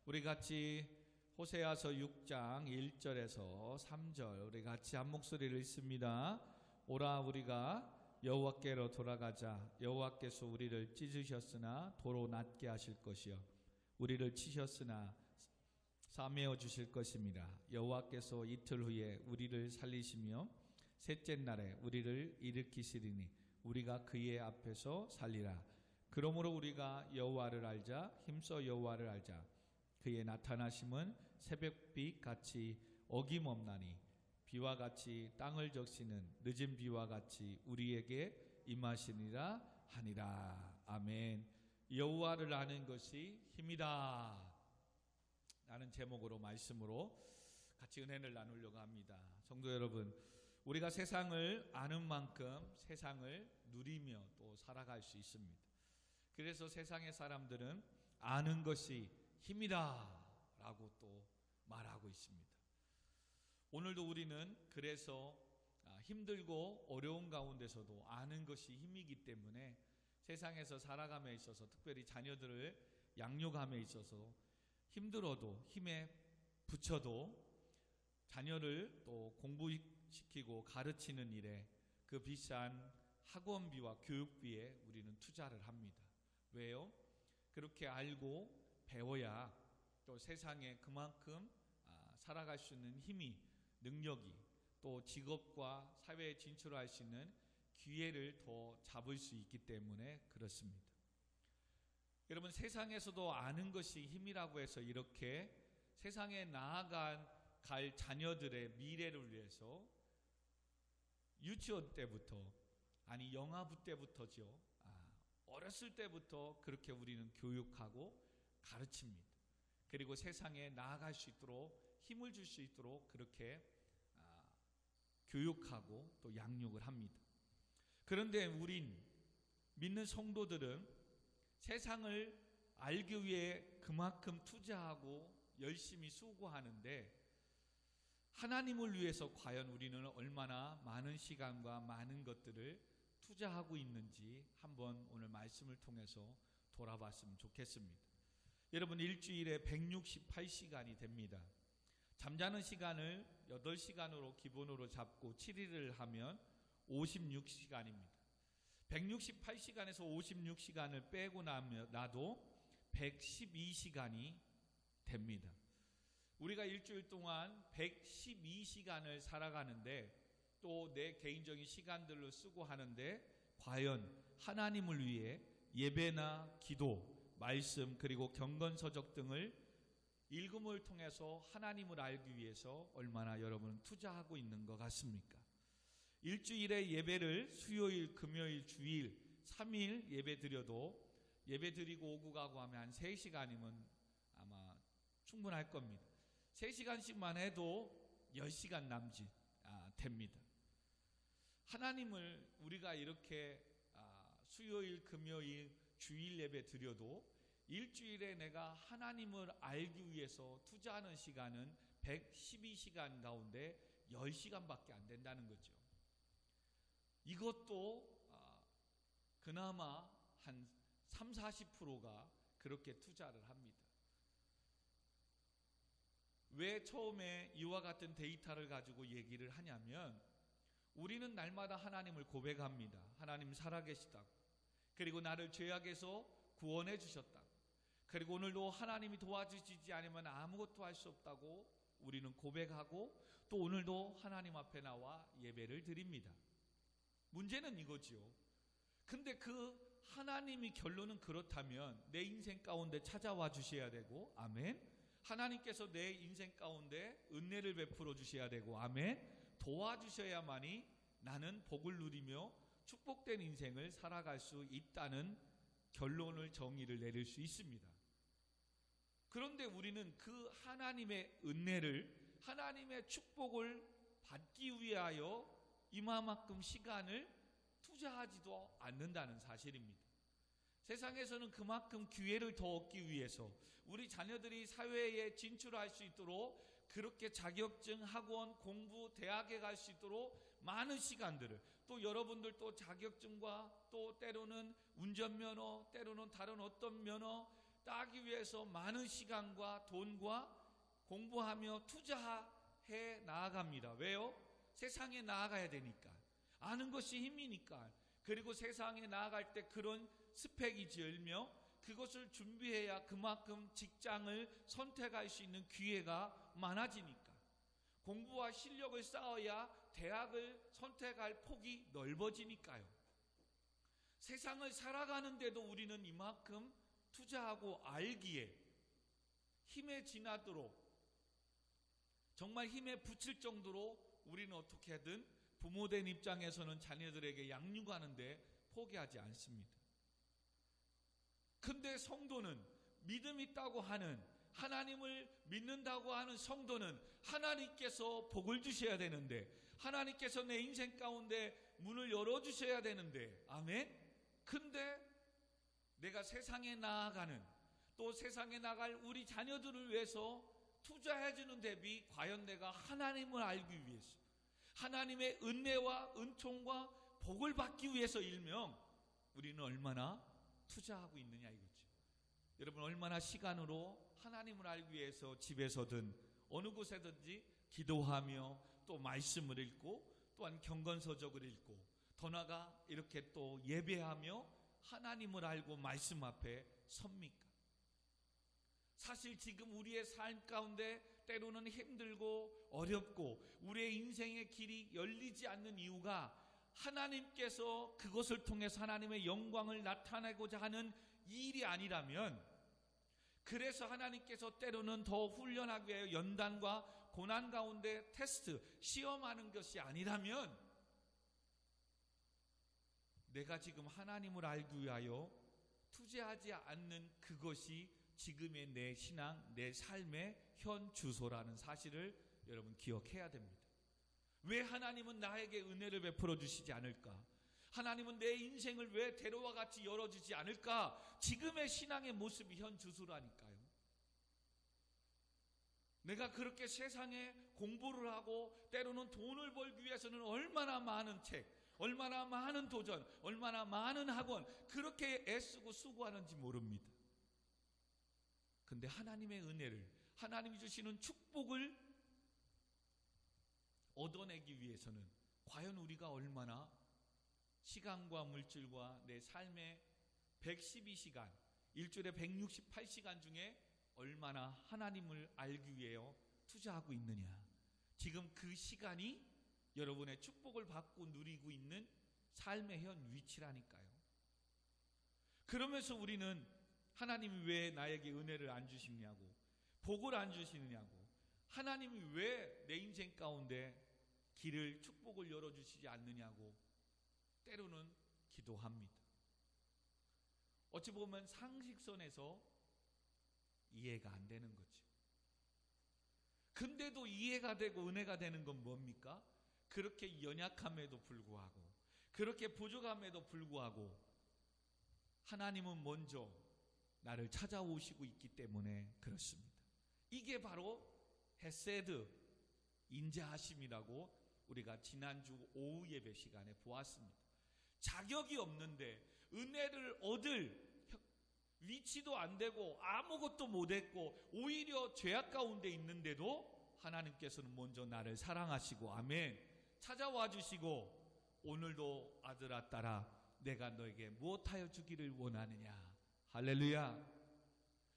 우리 같이 호세아서 6장 1절에서 3절 우리 같이 한 목소리를 읽습니다. 오라 우리가 여호와께로 돌아가자. 여호와께서 우리를 찢으셨으나 도로 낫게 하실 것이요 우리를 치셨으나 싸매어 주실 것입니다. 여호와께서 이틀 후에 우리를 살리시며 셋째 날에 우리를 일으키시리니 우리가 그의 앞에서 살리라. 그러므로 우리가 여호와를 알자. 힘써 여호와를 알자. 그의 나타나심은 새벽빛 같이 어김없나니 비와 같이 땅을 적시는 늦은 비와 같이 우리에게 임하시니라 하니라. 아멘. 여호와를 아는 것이 힘이다 라는 제목으로 말씀으로 같이 은혜를 나누려고 합니다. 성도 여러분, 우리가 세상을 아는 만큼 세상을 누리며 또 살아갈 수 있습니다. 그래서 세상의 사람들은 아는 것이 힘이다 라고 또 말하고 있습니다. 오늘도 우리는 그래서 힘들고 어려운 가운데서도 아는 것이 힘이기 때문에 세상에서 살아감에 있어서 특별히 자녀들을 양육함에 있어서 힘들어도 힘에 부쳐도 자녀를 또 공부시키고 가르치는 일에 그 비싼 학원비와 교육비에 우리는 투자를 합니다. 왜요? 그렇게 알고 배워야 또 세상에 그만큼 살아갈 수 있는 힘이, 능력이, 또 직업과 사회에 진출할 수 있는 기회를 더 잡을 수 있기 때문에 그렇습니다. 여러분, 세상에서도 아는 것이 힘이라고 해서 이렇게 세상에 나아갈 자녀들의 미래를 위해서 유치원 때부터, 아니 영아부 때부터죠. 어렸을 때부터 그렇게 우리는 교육하고 가르칩니다. 그리고 세상에 나아갈 수 있도록 힘을 줄 수 있도록 그렇게 교육하고 또 양육을 합니다. 그런데 우린 믿는 성도들은 세상을 알기 위해 그만큼 투자하고 열심히 수고하는데 하나님을 위해서 과연 우리는 얼마나 많은 시간과 많은 것들을 투자하고 있는지 한번 오늘 말씀을 통해서 돌아봤으면 좋겠습니다. 여러분, 일주일에 168시간이 됩니다. 잠자는 시간을 8시간으로 기본으로 잡고 7일을 하면 56시간입니다. 168시간에서 56시간을 빼고 나도 112시간이 됩니다. 우리가 일주일 동안 112시간을 살아가는데 또 내 개인적인 시간들로 쓰고 하는데 과연 하나님을 위해 예배나 기도, 말씀 그리고 경건서적 등을 읽음을 통해서 하나님을 알기 위해서 얼마나 여러분은 투자하고 있는 것 같습니까? 일주일의 예배를 수요일, 금요일, 주일 3일 예배 드려도 예배 드리고 오고 가고 하면 한 3시간이면 아마 충분할 겁니다. 3시간씩만 해도 10시간 남짓 됩니다. 하나님을 우리가 이렇게 수요일, 금요일, 주일 예배 드려도 일주일에 내가 하나님을 알기 위해서 투자하는 시간은 112시간 가운데 10시간밖에 안 된다는 거죠. 이것도 그나마 한 30-40%가 그렇게 투자를 합니다. 왜 처음에 이와 같은 데이터를 가지고 얘기를 하냐면 우리는 날마다 하나님을 고백합니다. 하나님 살아계시다고. 그리고 나를 죄악에서 구원해 주셨다고. 그리고 오늘도 하나님이 도와주시지 않으면 아무것도 할 수 없다고 우리는 고백하고 또 오늘도 하나님 앞에 나와 예배를 드립니다. 문제는 이거지요. 근데 그 하나님이 결론은 그렇다면 내 인생 가운데 찾아와 주셔야 되고, 아멘. 하나님께서 내 인생 가운데 은혜를 베풀어 주셔야 되고, 아멘. 도와주셔야만이 나는 복을 누리며 축복된 인생을 살아갈 수 있다는 결론을, 정의를 내릴 수 있습니다. 그런데 우리는 그 하나님의 은혜를, 하나님의 축복을 받기 위하여 이만큼 시간을 투자하지도 않는다는 사실입니다. 세상에서는 그만큼 기회를 더 얻기 위해서 우리 자녀들이 사회에 진출할 수 있도록 그렇게 자격증, 학원, 공부, 대학에 갈 수 있도록 많은 시간들을, 또 여러분들 또 자격증과 또 때로는 운전면허, 때로는 다른 어떤 면허 따기 위해서 많은 시간과 돈과 공부하며 투자해 나아갑니다. 왜요? 세상에 나아가야 되니까. 아는 것이 힘이니까. 그리고 세상에 나아갈 때 그런 스펙이 지으며 그것을 준비해야 그만큼 직장을 선택할 수 있는 기회가 많아지니까. 공부와 실력을 쌓아야 대학을 선택할 폭이 넓어지니까요. 세상을 살아가는데도 우리는 이만큼 투자하고 알기에 힘에 지나도록 정말 힘에 부칠 정도로 우리는 어떻게든 부모된 입장에서는 자녀들에게 양육하는데 포기하지 않습니다. 근데 성도는 믿음 있다고 하는, 하나님을 믿는다고 하는 성도는 하나님께서 복을 주셔야 되는데, 하나님께서 내 인생 가운데 문을 열어주셔야 되는데, 아멘? 근데 내가 세상에 나아가는, 또 세상에 나갈 우리 자녀들을 위해서 투자해주는 대비 과연 내가 하나님을 알기 위해서, 하나님의 은혜와 은총과 복을 받기 위해서 일명 우리는 얼마나 투자하고 있느냐 이거죠. 여러분, 얼마나 시간으로 하나님을 알기 위해서 집에서든 어느 곳에든지 기도하며 또 말씀을 읽고 또한 경건서적을 읽고 더 나아가 이렇게 또 예배하며 하나님을 알고 말씀 앞에 섭니까? 사실 지금 우리의 삶 가운데 때로는 힘들고 어렵고 우리의 인생의 길이 열리지 않는 이유가 하나님께서 그것을 통해서 하나님의 영광을 나타내고자 하는 일이 아니라면, 그래서 하나님께서 때로는 더 훈련하기 위해 연단과 고난 가운데 테스트, 시험하는 것이 아니라면, 내가 지금 하나님을 알기 위하여 투자하지 않는 그것이 지금의 내 신앙, 내 삶의 현 주소라는 사실을 여러분 기억해야 됩니다. 왜 하나님은 나에게 은혜를 베풀어 주시지 않을까? 하나님은 내 인생을 왜 대로와 같이 열어주지 않을까? 지금의 신앙의 모습이 현 주소라니까요. 내가 그렇게 세상에 공부를 하고 때로는 돈을 벌기 위해서는 얼마나 많은 책, 얼마나 많은 도전, 얼마나 많은 학원 그렇게 애쓰고 수고하는지 모릅니다. 근데 하나님의 은혜를, 하나님이 주시는 축복을 얻어내기 위해서는 과연 우리가 얼마나 시간과 물질과 내 삶의 112시간, 일주일에 168시간 중에 얼마나 하나님을 알기 위해 투자하고 있느냐. 지금 그 시간이 여러분의 축복을 받고 누리고 있는 삶의 현 위치라니까요. 그러면서 우리는 하나님이 왜 나에게 은혜를 안 주시냐고, 복을 안 주시느냐고, 하나님이 왜 내 인생 가운데 길을, 축복을 열어주시지 않느냐고 때로는 기도합니다. 어찌 보면 상식선에서 이해가 안 되는 거죠. 근데도 이해가 되고 은혜가 되는 건 뭡니까? 그렇게 연약함에도 불구하고, 그렇게 부족함에도 불구하고 하나님은 먼저 나를 찾아오시고 있기 때문에 그렇습니다. 이게 바로 헤세드, 인자하심이라고 우리가 지난주 오후 예배 시간에 보았습니다. 자격이 없는데 은혜를 얻을 위치도 안 되고 아무것도 못했고 오히려 죄악 가운데 있는데도 하나님께서는 먼저 나를 사랑하시고, 아멘, 찾아와 주시고 오늘도 아들아 딸아 내가 너에게 무엇하여 주기를 원하느냐. 할렐루야.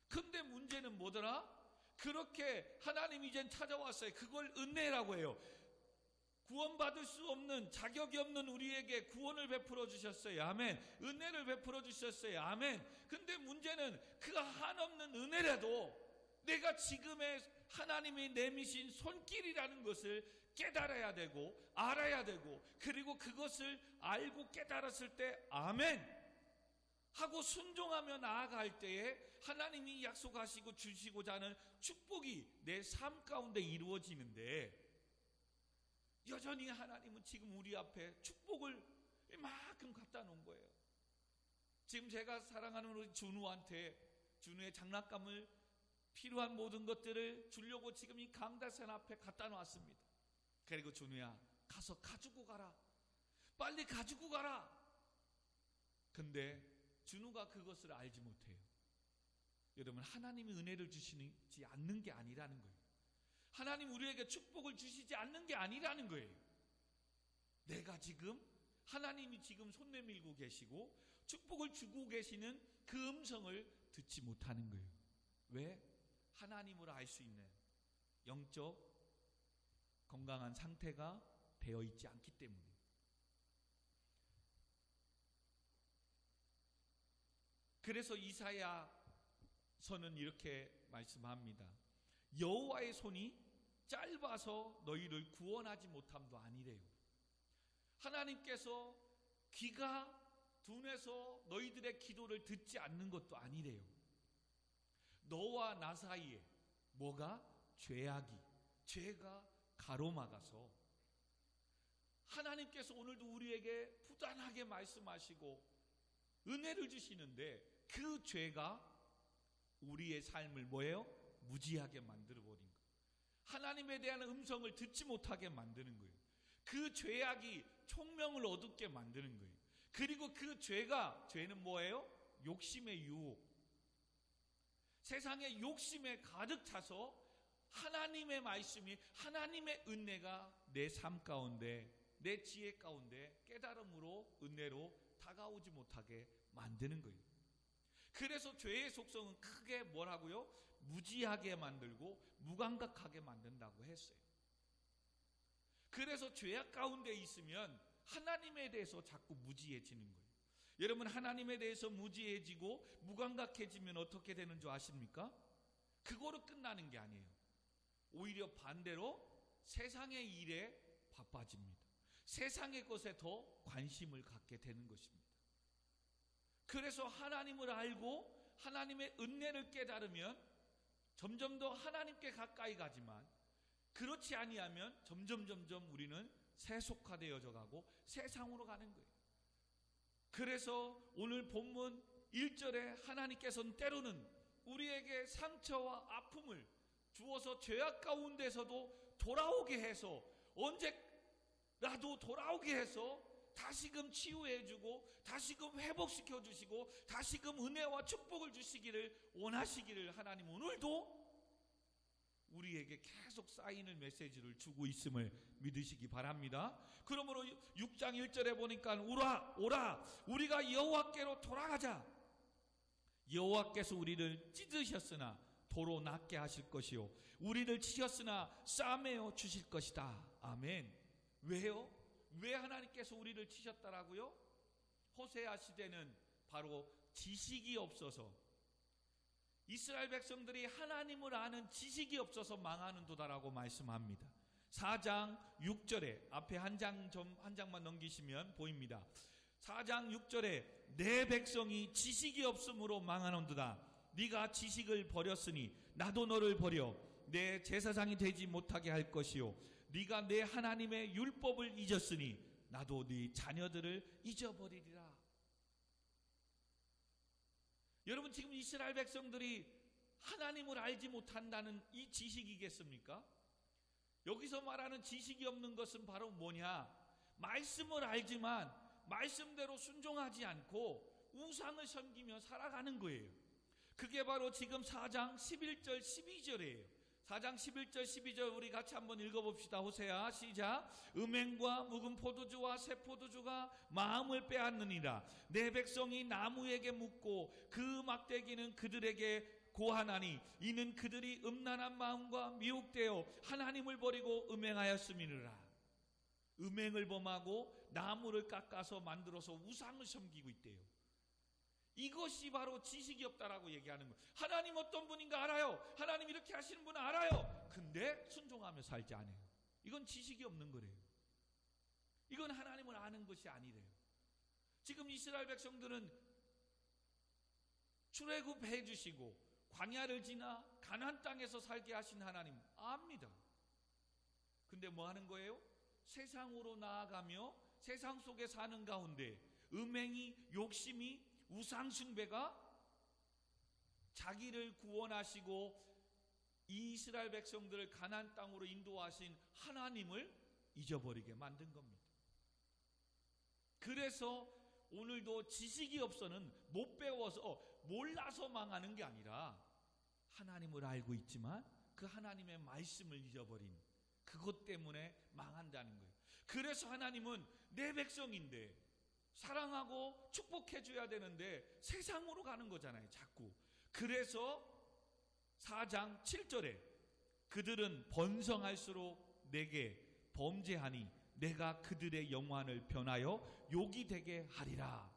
근데 문제는 뭐더라? 그렇게 하나님이 이젠 찾아왔어요. 그걸 은혜라고 해요. 구원받을 수 없는, 자격이 없는 우리에게 구원을 베풀어 주셨어요. 아멘. 은혜를 베풀어 주셨어요. 아멘. 근데 문제는 그 한없는 은혜라도 내가 지금의 하나님이 내미신 손길이라는 것을 깨달아야 되고 알아야 되고, 그리고 그것을 알고 깨달았을 때 아멘 하고 순종하며 나아갈 때에 하나님이 약속하시고 주시고자 하는 축복이 내 삶 가운데 이루어지는데, 여전히 하나님은 지금 우리 앞에 축복을 이만큼 갖다 놓은 거예요. 지금 제가 사랑하는 우리 준우한테 준우의 장난감을, 필요한 모든 것들을 주려고 지금 이 강다산 앞에 갖다 놨습니다. 그리고 준우야, 가서 가지고 가라, 빨리 가지고 가라. 근데 준우가 그것을 알지 못해요. 여러분, 하나님이 은혜를 주시지 않는 게 아니라는 거예요. 하나님 우리에게 축복을 주시지 않는 게 아니라는 거예요. 내가 지금 하나님이 지금 손 내밀고 계시고 축복을 주고 계시는 그 음성을 듣지 못하는 거예요. 왜? 하나님을 알 수 있는 영적 건강한 상태가 되어 있지 않기 때문에. 그래서 이사야서는 이렇게 말씀합니다. 여호와의 손이 짧아서 너희를 구원하지 못함도 아니래요. 하나님께서 귀가 둔해서 너희들의 기도를 듣지 않는 것도 아니래요. 너와 나 사이에 뭐가? 죄가 가로막아서 하나님께서 오늘도 우리에게 부단하게 말씀하시고 은혜를 주시는데 그 죄가 우리의 삶을 뭐예요? 무지하게 만들어버린 거예요. 하나님에 대한 음성을 듣지 못하게 만드는 거예요. 그 죄악이 총명을 어둡게 만드는 거예요. 그리고 그 죄는 뭐예요? 욕심의 유혹. 세상의 욕심에 가득 차서 하나님의 말씀이, 하나님의 은혜가 내 삶 가운데, 내 지혜 가운데 깨달음으로, 은혜로 다가오지 못하게 만드는 거예요. 그래서 죄의 속성은 크게 뭐라고요? 무지하게 만들고 무감각하게 만든다고 했어요. 그래서 죄악 가운데 있으면 하나님에 대해서 자꾸 무지해지는 거예요. 여러분, 하나님에 대해서 무지해지고 무감각해지면 어떻게 되는 줄 아십니까? 그거로 끝나는 게 아니에요. 오히려 반대로 세상의 일에 바빠집니다. 세상의 것에 더 관심을 갖게 되는 것입니다. 그래서 하나님을 알고 하나님의 은혜를 깨달으면 점점 더 하나님께 가까이 가지만, 그렇지 아니하면 점점 우리는 세속화되어져 가고 세상으로 가는 거예요. 그래서 오늘 본문 1절에 하나님께서는 때로는 우리에게 상처와 아픔을 주어서 죄악 가운데서도 돌아오게 해서, 언제라도 돌아오게 해서 다시금 치유해주고 다시금 회복시켜주시고 다시금 은혜와 축복을 주시기를 원하시기를 하나님 오늘도 우리에게 계속 쌓이는 메시지를 주고 있음을 믿으시기 바랍니다. 그러므로 6장 1절에 보니까 오라 우리가 여호와께로 돌아가자. 여호와께서 우리를 찢으셨으나 도로 낫게 하실 것이요 우리를 치셨으나 싸매어 주실 것이다. 아멘. 왜요? 왜 하나님께서 우리를 치셨다라고요? 호세아 시대는 바로 지식이 없어서, 이스라엘 백성들이 하나님을 아는 지식이 없어서 망하는도다라고 말씀합니다. 4장 6절에 앞에 한 장만 넘기시면 보입니다. 4장 6절에 내 백성이 지식이 없으므로 망하는도다. 네가 지식을 버렸으니 나도 너를 버려 내 제사장이 되지 못하게 할 것이요 네가 내 하나님의 율법을 잊었으니 나도 네 자녀들을 잊어버리리라. 여러분, 지금 이스라엘 백성들이 하나님을 알지 못한다는 이 지식이겠습니까? 여기서 말하는 지식이 없는 것은 바로 뭐냐? 말씀을 알지만 말씀대로 순종하지 않고 우상을 섬기며 살아가는 거예요. 그게 바로 지금 4장 11절 12절이에요. 4장 11절 12절 우리 같이 한번 읽어봅시다. 호세아 시작. 음행과 묵은 포도주와 새 포도주가 마음을 빼앗느니라. 내 백성이 나무에게 묻고 그 막대기는 그들에게 고하나니 이는 그들이 음란한 마음과 미혹되어 하나님을 버리고 음행하였음이니라. 음행을 범하고 나무를 깎아서 만들어서 우상을 섬기고 있대요. 이것이 바로 지식이 없다라고 얘기하는 거예요. 하나님 어떤 분인가 알아요. 하나님 이렇게 하시는 분 알아요. 근데 순종하며 살지 않아요. 이건 지식이 없는 거래요. 이건 하나님을 아는 것이 아니래요. 지금 이스라엘 백성들은 출애굽해 주시고 광야를 지나 가나안 땅에서 살게 하신 하나님 압니다. 근데 뭐 하는 거예요? 세상으로 나아가며 세상 속에 사는 가운데 음행이, 욕심이, 우상숭배가 자기를 구원하시고 이스라엘 백성들을 가나안 땅으로 인도하신 하나님을 잊어버리게 만든 겁니다. 그래서 오늘도 지식이 없어는 못 배워서 몰라서 망하는 게 아니라 하나님을 알고 있지만 그 하나님의 말씀을 잊어버린 그것 때문에 망한다는 거예요. 그래서 하나님은 내 백성인데 사랑하고 축복해줘야 되는데 세상으로 가는 거잖아요, 자꾸. 그래서 4장 7절에 그들은 번성할수록 내게 범죄하니 내가 그들의 영환을 변하여 욕이 되게 하리라.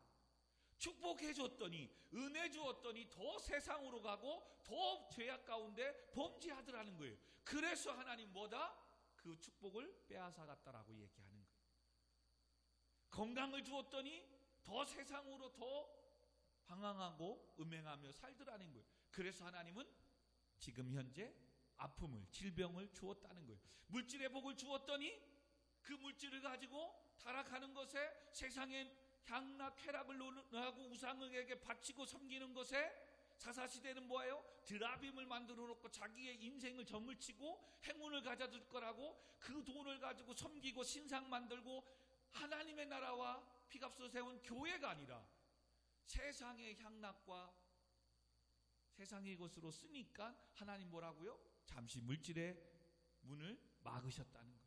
축복해줬더니, 은혜 주었더니 더 세상으로 가고 더 죄악 가운데 범죄하더라는 거예요. 그래서 하나님 뭐다? 그 축복을 빼앗아갔다라고 얘기하는 거예요. 건강을 주었더니 더 세상으로 더 방황하고 음행하며 살더라는 거예요. 그래서 하나님은 지금 현재 아픔을, 질병을 주었다는 거예요. 물질의 복을 주었더니 그 물질을 가지고 타락하는 것에, 세상의 향락 쾌락을 논하고 우상에게 바치고 섬기는 것에, 사사시대는 뭐예요? 드라빔을 만들어 놓고 자기의 인생을 점을 치고 행운을 가져줄 거라고 그 돈을 가지고 섬기고 신상 만들고 하나님의 나라와 피값으로 세운 교회가 아니라 세상의 향락과 세상의 것으로 쓰니까 하나님 뭐라고요? 잠시 물질의 문을 막으셨다는 거예요.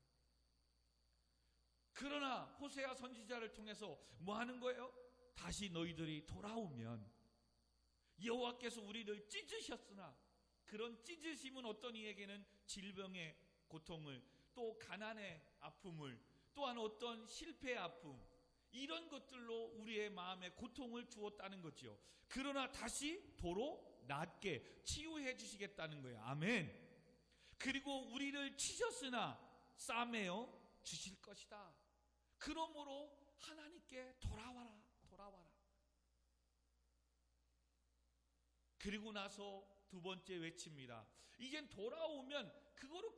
그러나 호세아 선지자를 통해서 뭐 하는 거예요? 다시 너희들이 돌아오면 여호와께서 우리를 찢으셨으나, 그런 찢으심은 어떤 이에게는 질병의 고통을, 또 가난의 아픔을, 또한 어떤 실패의 아픔, 이런 것들로 우리의 마음에 고통을 주었다는 거죠. 그러나 다시 도로 낫게 치유해 주시겠다는 거예요. 아멘. 그리고 우리를 치셨으나 싸매어 주실 것이다. 그러므로 하나님께 돌아와라, 돌아와라. 그리고 나서 두 번째 외칩니다. 이젠 돌아오면 그거로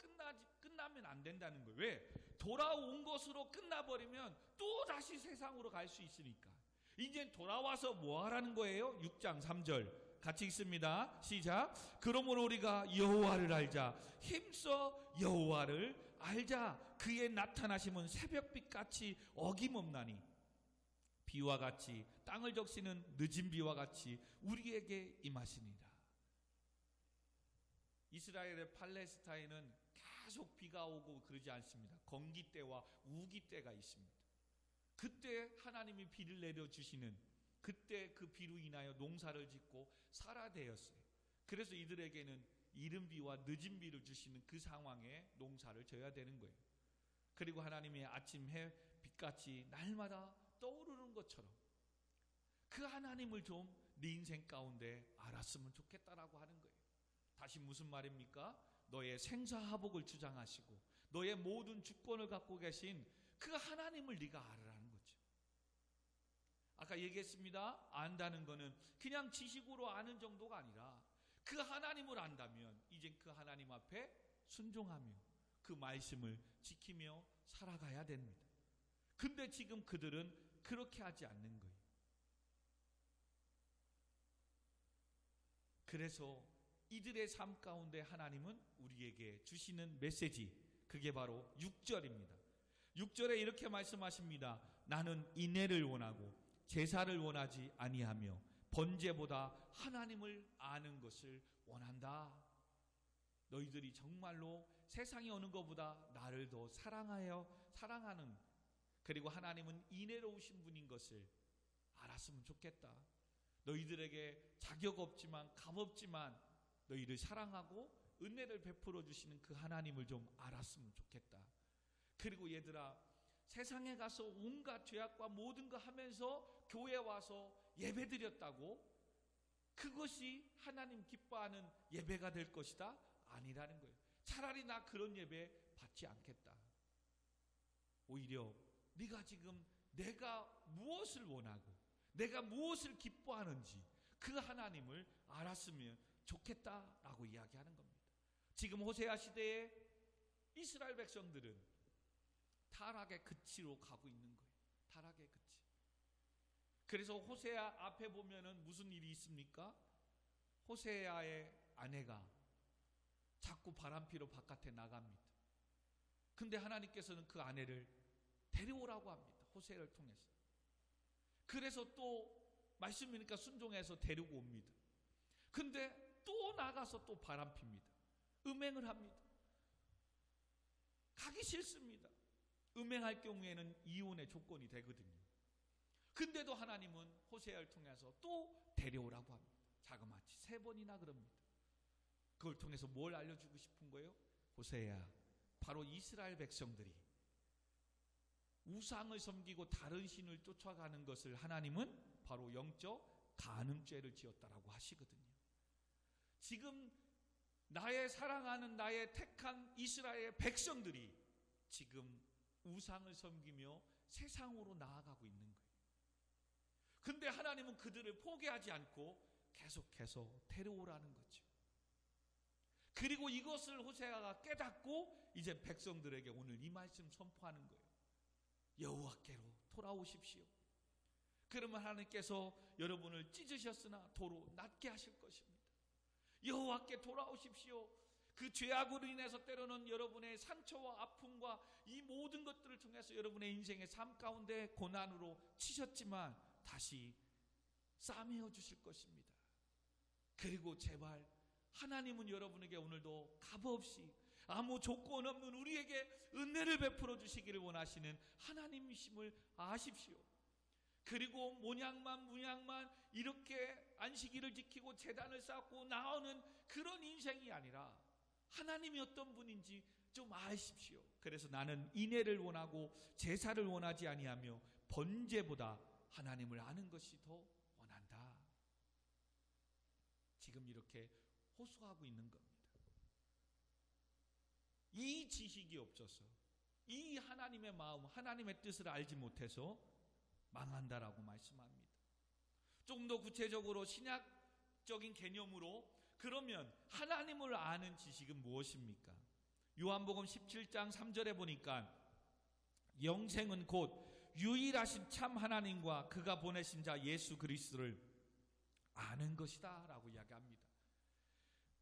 끝나면 안 된다는 거예요. 왜? 돌아온 것으로 끝나버리면 또 다시 세상으로 갈 수 있으니까. 이젠 돌아와서 뭐 하라는 거예요? 6장 3절 같이 읽습니다. 시작. 그러므로 우리가 여호와를 알자. 힘써 여호와를 알자. 그의 나타나심은 새벽빛같이 어김없나니 비와 같이, 땅을 적시는 늦은 비와 같이 우리에게 임하시니라. 이스라엘의 팔레스타인은 계속 비가 오고 그러지 않습니다. 건기 때와 우기 때가 있습니다. 그때 하나님이 비를 내려주시는, 그때 그 비로 인하여 농사를 짓고 살아되었어요. 그래서 이들에게는 이른 비와 늦은 비를 주시는 그 상황에 농사를 져야 되는 거예요. 그리고 하나님의 아침 해 빛같이 날마다 떠오르는 것처럼 그 하나님을 좀 네 인생 가운데 알았으면 좋겠다라고 하는 거예요. 다시 무슨 말입니까? 너의 생사화복을 주장하시고 너의 모든 주권을 갖고 계신 그 하나님을 네가 알으라는 거죠. 아까 얘기했습니다. 안다는 거는 그냥 지식으로 아는 정도가 아니라 그 하나님을 안다면 이제 그 하나님 앞에 순종하며 그 말씀을 지키며 살아가야 됩니다. 근데 지금 그들은 그렇게 하지 않는 거예요. 그래서 이들의 삶 가운데 하나님은 우리에게 주시는 메시지, 그게 바로 6절입니다. 6절에 이렇게 말씀하십니다. 나는 인애를 원하고 제사를 원하지 아니하며 번제보다 하나님을 아는 것을 원한다. 너희들이 정말로 세상이 어느 것보다 나를 더 사랑하는, 그리고 하나님은 인애로우신 분인 것을 알았으면 좋겠다. 너희들에게 자격 없지만 값없지만 너희를 사랑하고 은혜를 베풀어 주시는 그 하나님을 좀 알았으면 좋겠다. 그리고 얘들아, 세상에 가서 온갖 죄악과 모든 거 하면서 교회 와서 예배 드렸다고 그것이 하나님 기뻐하는 예배가 될 것이다? 아니라는 거예요. 차라리 나 그런 예배 받지 않겠다. 오히려 네가 지금 내가 무엇을 원하고 내가 무엇을 기뻐하는지 그 하나님을 알았으면 좋겠다라고 이야기하는 겁니다. 지금 호세아 시대에 이스라엘 백성들은 타락의 끝으로 가고 있는 거예요. 타락의 끝이. 그래서 호세아 앞에 보면은 무슨 일이 있습니까? 호세아의 아내가 자꾸 바람피러 바깥에 나갑니다. 근데 하나님께서는 그 아내를 데려오라고 합니다. 호세아를 통해서. 그래서 또 말씀이니까 순종해서 데리고 옵니다. 근데 또 나가서 또 바람핍니다. 음행을 합니다. 가기 싫습니다. 음행할 경우에는 이혼의 조건이 되거든요. 근데도 하나님은 호세아를 통해서 또 데려오라고 합니다. 자그마치 3번이나 그럽니다. 그걸 통해서 뭘 알려주고 싶은 거예요? 호세아, 바로 이스라엘 백성들이 우상을 섬기고 다른 신을 쫓아가는 것을 하나님은 바로 영적 간음죄를 지었다라고 하시거든요. 지금 나의 사랑하는 나의 택한 이스라엘 백성들이 지금 우상을 섬기며 세상으로 나아가고 있는 거예요. 근데 하나님은 그들을 포기하지 않고 계속해서 데려오라는 거죠. 그리고 이것을 호세아가 깨닫고 이제 백성들에게 오늘 이 말씀 선포하는 거예요. 여호와께로 돌아오십시오. 그러면 하나님께서 여러분을 찢으셨으나 도로 낫게 하실 것입니다. 여호와께 돌아오십시오. 그 죄악으로 인해서 때로는 여러분의 상처와 아픔과 이 모든 것들을 통해서 여러분의 인생의 삶 가운데 고난으로 치셨지만 다시 싸매어 주실 것입니다. 그리고 제발 하나님은 여러분에게 오늘도 값없이 아무 조건 없는 우리에게 은혜를 베풀어 주시기를 원하시는 하나님이심을 아십시오. 그리고 문양만 이렇게 안식일을 지키고 제단을 쌓고 나오는 그런 인생이 아니라 하나님이 어떤 분인지 좀 아십시오. 그래서 나는 인애를 원하고 제사를 원하지 아니하며 번제보다 하나님을 아는 것이 더 원한다. 지금 이렇게 호소하고 있는 겁니다. 이 지식이 없어서 이 하나님의 마음, 하나님의 뜻을 알지 못해서 망한다라고 말씀합니다. 좀 더 구체적으로 신약적인 개념으로 그러면 하나님을 아는 지식은 무엇입니까? 요한복음 17장 3절에 보니까 영생은 곧 유일하신 참 하나님과 그가 보내신 자 예수 그리스도를 아는 것이다 라고 이야기합니다.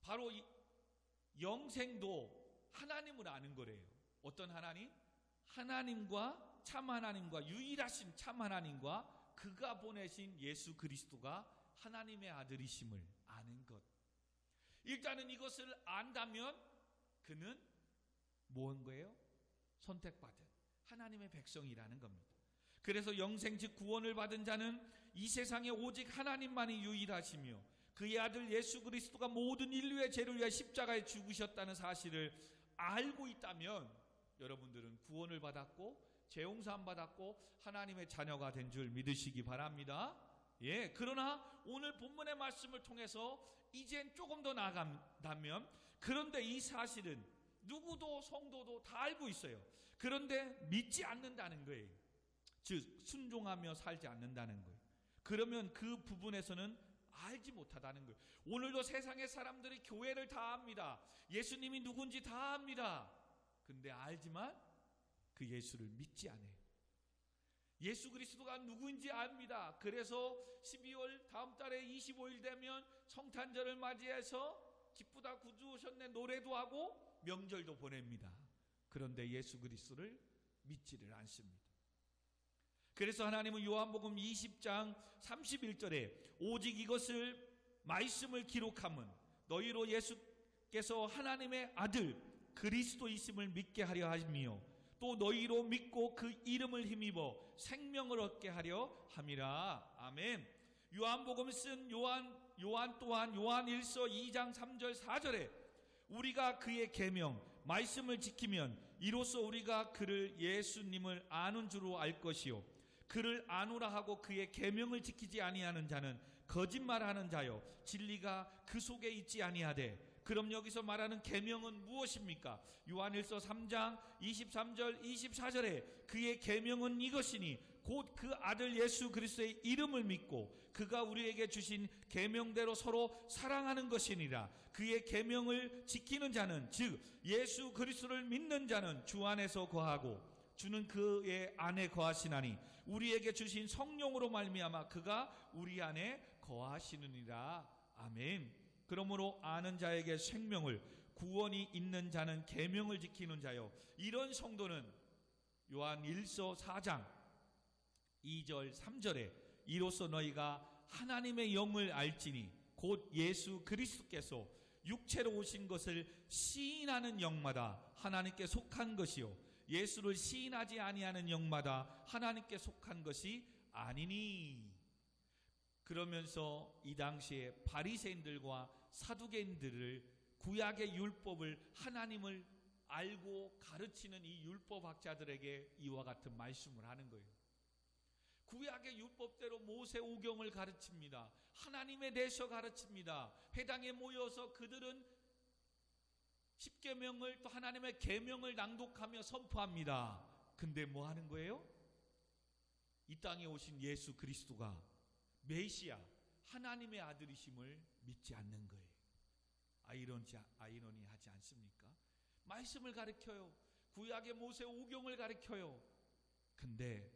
바로 이 영생도 하나님을 아는 거래요. 어떤 하나님? 하나님과 참 하나님과 유일하신 참 하나님과 그가 보내신 예수 그리스도가 하나님의 아들이심을 아는 것. 일단은 이것을 안다면 그는 뭐한 거예요? 선택받은 하나님의 백성이라는 겁니다. 그래서 영생 즉 구원을 받은 자는 이 세상에 오직 하나님만이 유일하시며 그의 아들 예수 그리스도가 모든 인류의 죄를 위해 십자가에 죽으셨다는 사실을 알고 있다면 여러분들은 구원을 받았고 죄용서함 받았고 하나님의 자녀가 된 줄 믿으시기 바랍니다. 예, 그러나 오늘 본문의 말씀을 통해서 이젠 조금 더 나아간다면 그런데 이 사실은 누구도 성도도 다 알고 있어요. 그런데 믿지 않는다는 거예요. 즉 순종하며 살지 않는다는 거예요. 그러면 그 부분에서는 알지 못하다는 거예요. 오늘도 세상의 사람들이 교회를 다 압니다. 예수님이 누군지 다 압니다. 근데 알지만 그 예수를 믿지 않아요. 예수 그리스도가 누구인지 압니다. 그래서 12월 다음 달에 25일 되면 성탄절을 맞이해서 기쁘다 구주 오셨네 노래도 하고 명절도 보냅니다. 그런데 예수 그리스도를 믿지를 않습니다. 그래서 하나님은 요한복음 20장 31절에 오직 이것을 말씀을 기록함은 너희로 예수께서 하나님의 아들 그리스도이심을 믿게 하려 하시며 또 너희로 믿고 그 이름을 힘입어 생명을 얻게 하려 함이라. 아멘. 요한복음 쓴 요한 또한 요한일서 2장 3절 4절에 우리가 그의 계명 말씀을 지키면 이로써 우리가 그를 예수님을 아는 줄로 알 것이요 그를 아노라 하고 그의 계명을 지키지 아니하는 자는 거짓말하는 자요 진리가 그 속에 있지 아니하되. 그럼 여기서 말하는 계명은 무엇입니까? 요한일서 3장 23절 24절에 그의 계명은 이것이니 곧 그 아들 예수 그리스도의 이름을 믿고 그가 우리에게 주신 계명대로 서로 사랑하는 것이니라. 그의 계명을 지키는 자는 즉 예수 그리스도를 믿는 자는 주 안에서 거하고 주는 그의 안에 거하시나니 우리에게 주신 성령으로 말미암아 그가 우리 안에 거하시느니라. 아멘. 그러므로 아는 자에게 생명을 구원이 있는 자는 계명을 지키는 자요. 이런 성도는 요한 1서 4장 2절 3절에 이로써 너희가 하나님의 영을 알지니 곧 예수 그리스도께서 육체로 오신 것을 시인하는 영마다 하나님께 속한 것이요 예수를 시인하지 아니하는 영마다 하나님께 속한 것이 아니니. 그러면서 이 당시에 바리새인들과 사두개인들을 구약의 율법을 하나님을 알고 가르치는 이 율법학자들에게 이와 같은 말씀을 하는 거예요. 구약의 율법대로 모세 오경을 가르칩니다. 하나님에 대해서 가르칩니다. 회당에 모여서 그들은 십계명을 또 하나님의 계명을 낭독하며 선포합니다. 근데 뭐 하는 거예요? 이 땅에 오신 예수 그리스도가 메시아 하나님의 아들이심을 믿지 않는 거예요. 아이러니하지 않습니까? 말씀을 가르쳐요. 구약의 모세 오경을 가르쳐요. 근데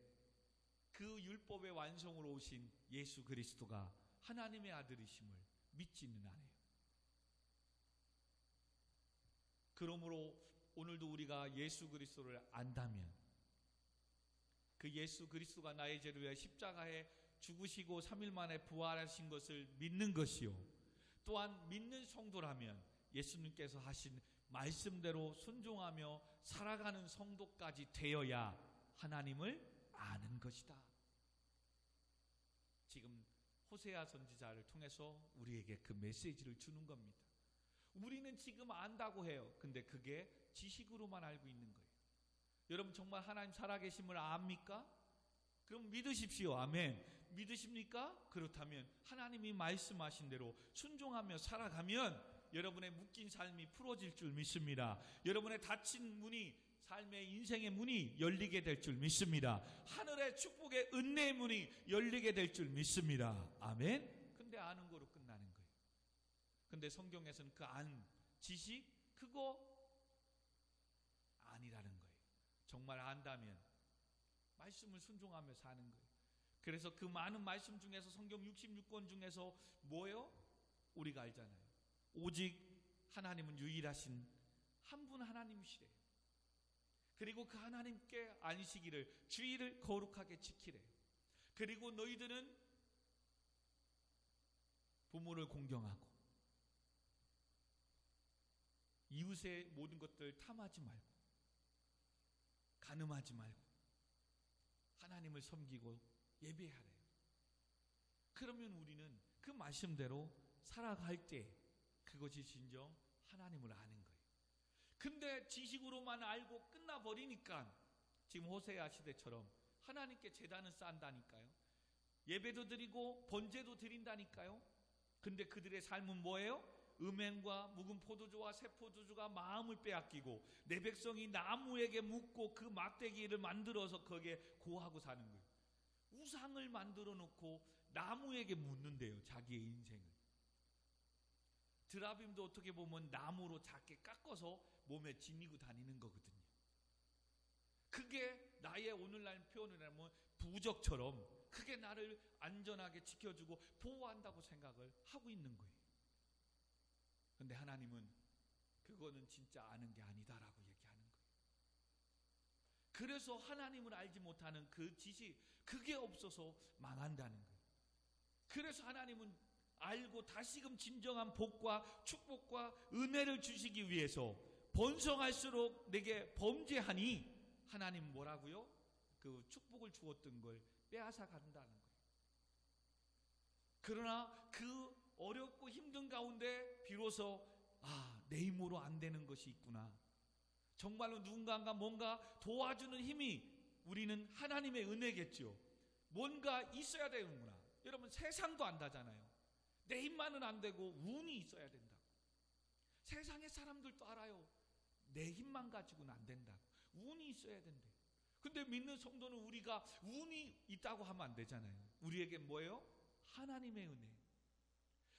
그 율법의 완성으로 오신 예수 그리스도가 하나님의 아들이심을 믿지는 않아요. 그러므로 오늘도 우리가 예수 그리스도를 안다면 그 예수 그리스도가 나의 죄를 위해 십자가에 죽으시고 3일 만에 부활하신 것을 믿는 것이요 또한 믿는 성도라면 예수님께서 하신 말씀대로 순종하며 살아가는 성도까지 되어야 하나님을 아는 것이다. 지금 호세아 선지자를 통해서 우리에게 그 메시지를 주는 겁니다. 우리는 지금 안다고 해요. 근데 그게 지식으로만 알고 있는 거예요. 여러분 정말 하나님 살아계심을 압니까? 그럼 믿으십시오. 아멘. 믿으십니까? 그렇다면 하나님이 말씀하신 대로 순종하며 살아가면 여러분의 묶인 삶이 풀어질 줄 믿습니다. 여러분의 닫힌 문이 삶의 인생의 문이 열리게 될 줄 믿습니다. 하늘의 축복의 은혜의 문이 열리게 될 줄 믿습니다. 아멘. 근데 아는 거로 끝나는 거예요. 근데 성경에서는 그 지식 그거 아니라는 거예요. 정말 안다면 말씀을 순종하며 사는 거예요. 그래서 그 많은 말씀 중에서 성경 66권 중에서 뭐예요? 우리가 알잖아요. 오직 하나님은 유일하신 한 분 하나님이시래요. 그리고 그 하나님께 안식일을 주일을 거룩하게 지키래요. 그리고 너희들은 부모를 공경하고 이웃의 모든 것들 탐하지 말고 간음하지 말고 하나님을 섬기고 예배하래요. 그러면 우리는 그 말씀대로 살아갈 때 그것이 진정 하나님을 아는 거예요. 근데 지식으로만 알고 끝나버리니까 지금 호세아 시대처럼 하나님께 제단을 쌓는다니까요. 예배도 드리고 번제도 드린다니까요. 근데 그들의 삶은 뭐예요? 음행과 묵은 포도주와 새 포도주가 마음을 빼앗기고 내 백성이 나무에게 묻고 그 막대기를 만들어서 거기에 고하고 사는 거예요. 우상을 만들어 놓고 나무에게 묻는데요. 자기의 인생을. 드라빔도 어떻게 보면 나무로 작게 깎아서 몸에 지니고 다니는 거거든요. 그게 나의 오늘날 표현을 하면 부적처럼 그게 나를 안전하게 지켜주고 보호한다고 생각을 하고 있는 거예요. 근데 하나님은 그거는 진짜 아는 게 아니다라고 얘기하는 거예요. 그래서 하나님을 알지 못하는 그 지식 그게 없어서 망한다는 거예요. 그래서 하나님은 알고 다시금 진정한 복과 축복과 은혜를 주시기 위해서 번성할수록 내게 범죄하니 하나님 뭐라고요? 그 축복을 주었던 걸 빼앗아 간다는 거예요. 그러나 그 어렵고 힘든 가운데 비로소 내 힘으로 안 되는 것이 있구나. 정말로 누군가가 뭔가 도와주는 힘이 우리는 하나님의 은혜겠죠. 뭔가 있어야 되는구나. 여러분 세상도 안다잖아요. 내 힘만은 안 되고 운이 있어야 된다고. 세상의 사람들도 알아요. 내 힘만 가지고는 안 된다고. 운이 있어야 된대. 근데 믿는 성도는 우리가 운이 있다고 하면 안 되잖아요. 우리에게 뭐예요? 하나님의 은혜.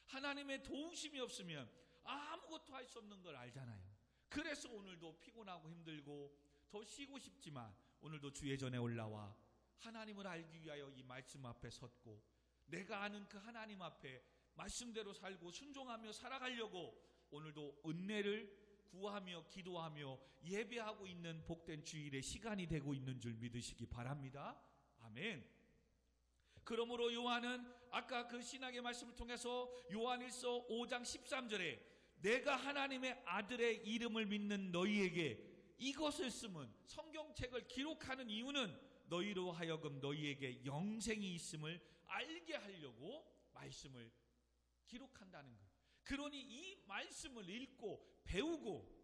하나님의 도우심이 없으면 아무것도 할 수 없는 걸 알잖아요. 그래서 오늘도 피곤하고 힘들고 더 쉬고 싶지만 오늘도 주의 전에 올라와 하나님을 알기 위하여 이 말씀 앞에 섰고 내가 아는 그 하나님 앞에 말씀대로 살고 순종하며 살아가려고 오늘도 은혜를 구하며 기도하며 예배하고 있는 복된 주일의 시간이 되고 있는 줄 믿으시기 바랍니다. 아멘. 그러므로 요한은 아까 그 신학의 말씀을 통해서 요한일서 5장 13절에 내가 하나님의 아들의 이름을 믿는 너희에게 이것을 쓰면, 성경책을 기록하는 이유는 너희로 하여금 너희에게 영생이 있음을 알게 하려고 말씀을 기록한다는 거예요. 그러니 이 말씀을 읽고 배우고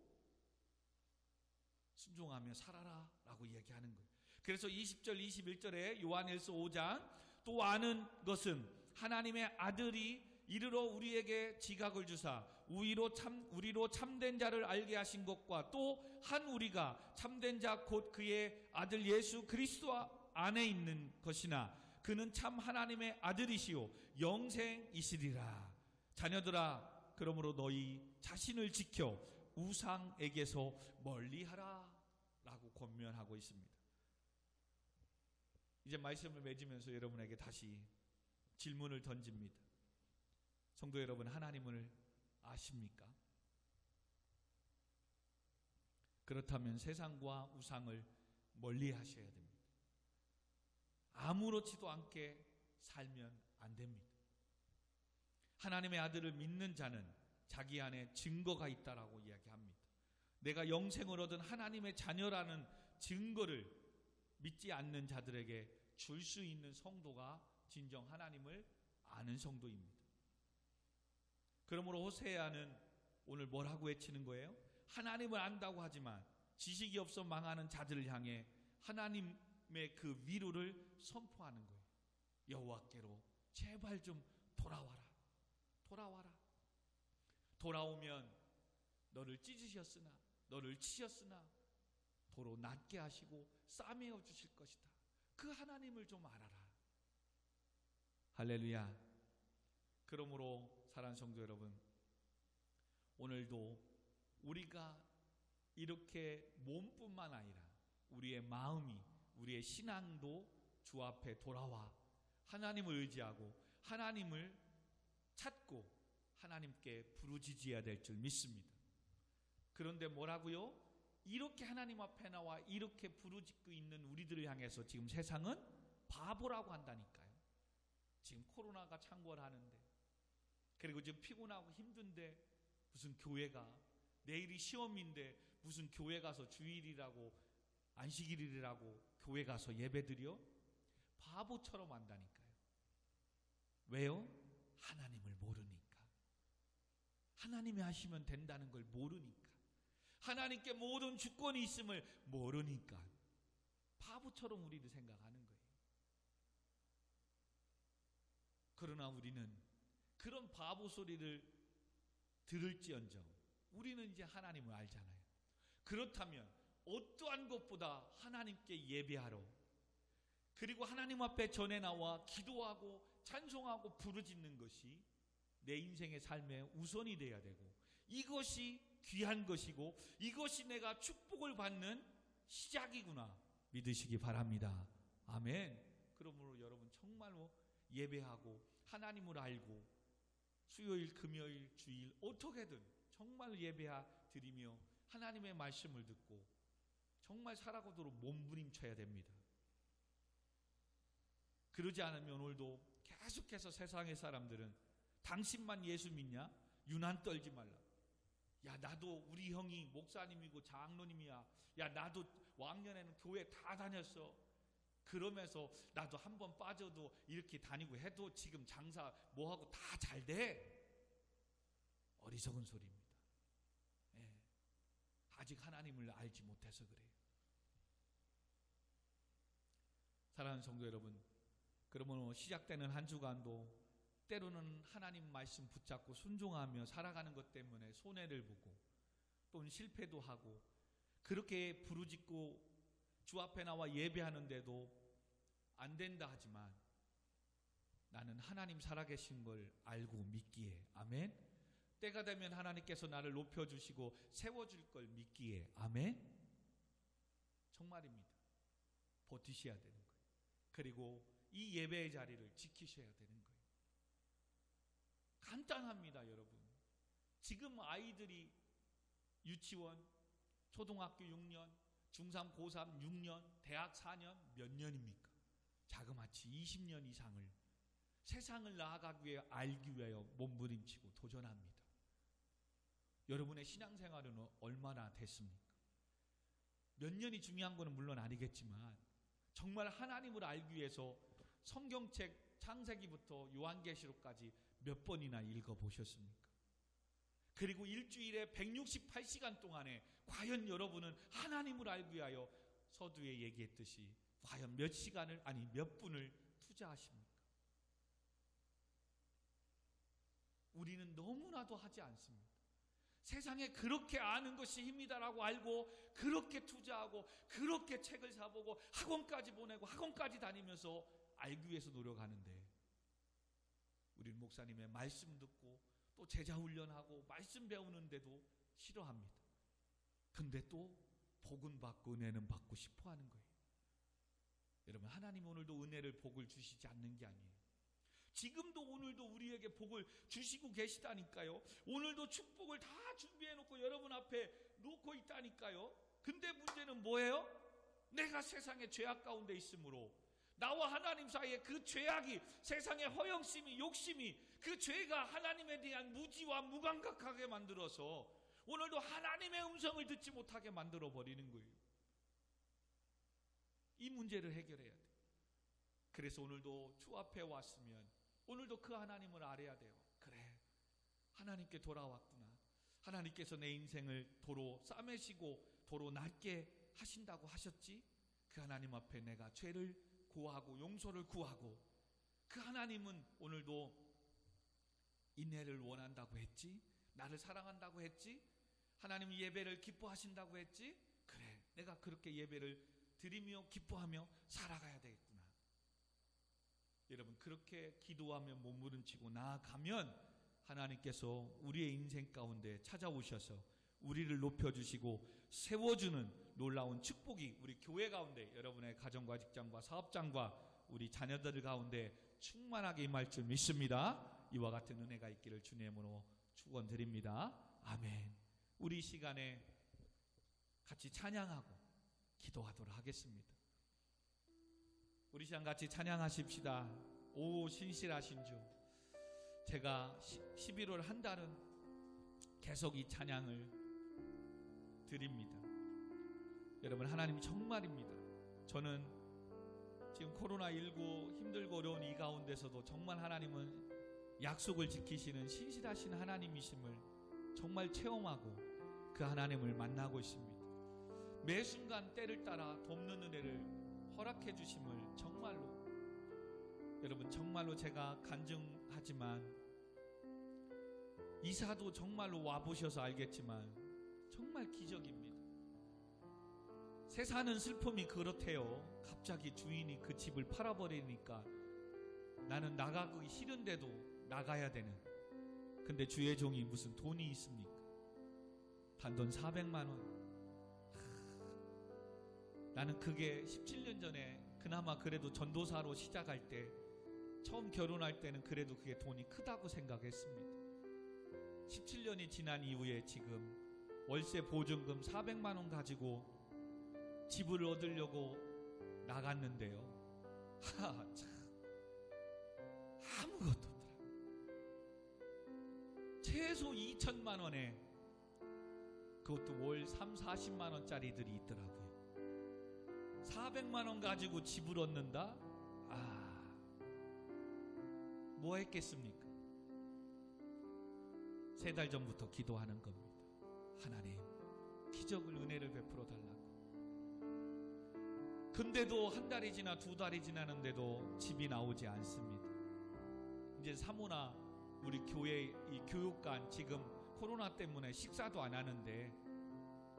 순종하며 살아라 라고 얘기하는 거예요. 그래서 20절 21절에 요한일서 5장 또 아는 것은 하나님의 아들이 이르러 우리에게 지각을 주사 우리로 참된 자를 알게 하신 것과 또 한 우리가 참된 자 곧 그의 아들 예수 그리스도 안에 있는 것이나 그는 참 하나님의 아들이시요 영생이시리라. 자녀들아, 그러므로 너희 자신을 지켜 우상에게서 멀리하라 라고 권면하고 있습니다. 이제 말씀을 맺으면서 여러분에게 다시 질문을 던집니다. 성도 여러분, 하나님을 아십니까? 그렇다면 세상과 우상을 멀리 하셔야 됩니다. 아무렇지도 않게 살면 안 됩니다. 하나님의 아들을 믿는 자는 자기 안에 증거가 있다라고 이야기합니다. 내가 영생을 얻은 하나님의 자녀라는 증거를 믿지 않는 자들에게 줄 수 있는 성도가 진정 하나님을 아는 성도입니다. 그러므로 호세아는 오늘 뭐라고 외치는 거예요? 하나님을 안다고 하지만 지식이 없어 망하는 자들을 향해 하나님의 그 위로를 선포하는 거예요. 여호와께로 제발 좀 돌아와라. 돌아와라. 돌아오면 너를 찢으셨으나 너를 치셨으나 도로 낫게 하시고 싸매어 주실 것이다. 그 하나님을 좀 알아라. 할렐루야. 그러므로 사랑하는 성도 여러분, 오늘도 우리가 이렇게 몸뿐만 아니라 우리의 마음이, 우리의 신앙도 주 앞에 돌아와 하나님을 의지하고 하나님을 찾고 하나님께 부르짖어야 될 줄 믿습니다. 그런데 뭐라고요? 이렇게 하나님 앞에 나와 이렇게 부르짖고 있는 우리들을 향해서 지금 세상은 바보라고 한다니까요. 지금 코로나가 창궐하는데, 그리고 지금 피곤하고 힘든데 무슨 교회가, 내일이 시험인데 무슨 교회 가서 주일이라고 안식일이라고 교회 가서 예배드려? 바보처럼 한다니까요. 왜요? 하나님을 모르니까. 하나님이 하시면 된다는 걸 모르니까. 하나님께 모든 주권이 있음을 모르니까 바보처럼 우리를 생각하는 거예요. 그러나 우리는 그런 바보 소리를 들을지언정 우리는 이제 하나님을 알잖아요. 그렇다면 어떠한 것보다 하나님께 예배하러, 그리고 하나님 앞에 전에 나와 기도하고 찬송하고 부르짖는 것이 내 인생의 삶의 우선이 되어야 되고, 이것이 귀한 것이고 이것이 내가 축복을 받는 시작이구나 믿으시기 바랍니다. 아멘. 그러므로 여러분 정말로 예배하고 하나님을 알고 수요일, 금요일, 주일 어떻게든 정말 예배 드리며 하나님의 말씀을 듣고 정말 살아가도록 몸부림쳐야 됩니다. 그러지 않으면 오늘도 계속해서 세상의 사람들은 당신만 예수 믿냐? 유난 떨지 말라. 야, 나도 우리 형이 목사님이고 장로님이야. 야, 나도 왕년에는 교회 다 다녔어. 그러면서 나도 한번 빠져도 이렇게 다니고 해도 지금 장사 뭐하고 다 잘 돼. 어리석은 소리입니다. 예. 아직 하나님을 알지 못해서 그래요. 사랑하는 성도 여러분, 그러면 시작되는 한 주간도 때로는 하나님 말씀 붙잡고 순종하며 살아가는 것 때문에 손해를 보고 또는 실패도 하고 그렇게 부르짖고 주 앞에 나와 예배하는데도 안 된다 하지만 나는 하나님 살아계신 걸 알고 믿기에, 아멘. 때가 되면 하나님께서 나를 높여주시고 세워줄 걸 믿기에, 아멘. 정말입니다. 버티셔야 되는 거예요. 그리고 이 예배의 자리를 지키셔야 되는 거예요. 간단합니다, 여러분. 지금 아이들이 유치원, 초등학교 6년, 중3, 고3 6년, 대학 4년, 몇 년입니까? 자그마치 20년 이상을 세상을 나아가기 위해 알기 위하여 몸부림치고 도전합니다. 여러분의 신앙생활은 얼마나 됐습니까? 몇 년이 중요한 것은 물론 아니겠지만 정말 하나님을 알기 위해서 성경책 창세기부터 요한계시록까지 몇 번이나 읽어보셨습니까? 그리고 일주일에 168시간 동안에 과연 여러분은 하나님을 알기 위하여 서두에 얘기했듯이 과연 몇 시간을 아니 몇 분을 투자하십니까? 우리는 너무나도 하지 않습니다. 세상에 그렇게 아는 것이 힘이다라고 알고 그렇게 투자하고 그렇게 책을 사보고 학원까지 보내고 학원까지 다니면서 알기 위해서 노력하는데 우리는 목사님의 말씀 듣고 또 제자 훈련하고 말씀 배우는데도 싫어합니다. 근데 또 복은 받고 은혜는 받고 싶어 하는 거예요. 여러분, 하나님 오늘도 은혜를 복을 주시지 않는 게 아니에요. 지금도 오늘도 우리에게 복을 주시고 계시다니까요. 오늘도 축복을 다 준비해놓고 여러분 앞에 놓고 있다니까요. 근데 문제는 뭐예요? 내가 세상의 죄악 가운데 있으므로 나와 하나님 사이에 그 죄악이, 세상의 허영심이, 욕심이, 그 죄가 하나님에 대한 무지와 무감각하게 만들어서 오늘도 하나님의 음성을 듣지 못하게 만들어버리는 거예요. 이 문제를 해결해야 돼요. 그래서 오늘도 주 앞에 왔으면 오늘도 그 하나님을 알아야 돼요. 그래, 하나님께 돌아왔구나. 하나님께서 내 인생을 도로 싸매시고 도로 낫게 하신다고 하셨지. 그 하나님 앞에 내가 죄를 구하고 용서를 구하고, 그 하나님은 오늘도 인내를 원한다고 했지. 나를 사랑한다고 했지. 하나님 예배를 기뻐하신다고 했지. 그래, 내가 그렇게 예배를 드리며 기뻐하며 살아가야 되겠구나. 여러분, 그렇게 기도하며 몸부림치고 나아가면 하나님께서 우리의 인생 가운데 찾아오셔서 우리를 높여주시고 세워주는 놀라운 축복이 우리 교회 가운데, 여러분의 가정과 직장과 사업장과 우리 자녀들 가운데 충만하게 임할 줄 믿습니다. 이와 같은 은혜가 있기를 주님으로 축원드립니다. 아멘. 우리 시간에 같이 찬양하고 기도하도록 하겠습니다. 우리 시간 같이 찬양하십시다. 오 신실하신 주, 제가 11월 한 달은 계속 이 찬양을 드립니다. 여러분, 하나님 정말입니다. 저는 지금 코로나19 힘들고 어려운 이 가운데서도 정말 하나님은 약속을 지키시는 신실하신 하나님이심을 정말 체험하고 그 하나님을 만나고 있습니다. 매 순간 때를 따라 돕는 은혜를 허락해 주심을 정말로, 여러분, 정말로 제가 간증하지만 이사도 정말로 와보셔서 알겠지만 정말 기적입니다. 새 사는 슬픔이 그렇대요. 갑자기 주인이 그 집을 팔아버리니까 나는 나가기 싫은데도 나가야 되는, 근데 주의 종이 무슨 돈이 있습니까? 단돈 400만 원. 나는 그게 17년 전에 그나마 그래도 전도사로 시작할 때, 처음 결혼할 때는 그래도 그게 돈이 크다고 생각했습니다. 17년이 지난 이후에 지금 월세 보증금 400만 원 가지고 집을 얻으려고 나갔는데요. 참 아무것도 없더라고요. 최소 2천만 원에 그것도 월 3, 40만 원짜리들이 있더라고요. 400만 원 가지고 집을 얻는다? 뭐 했겠습니까? 3달 전부터 기도하는 겁니다. 하나님, 기적을, 은혜를 베풀어 달라고. 근데도 한 달이 지나 2달이 지나는데도 집이 나오지 않습니다. 이제 사모나 우리 교회 이 교육관 지금 코로나 때문에 식사도 안 하는데,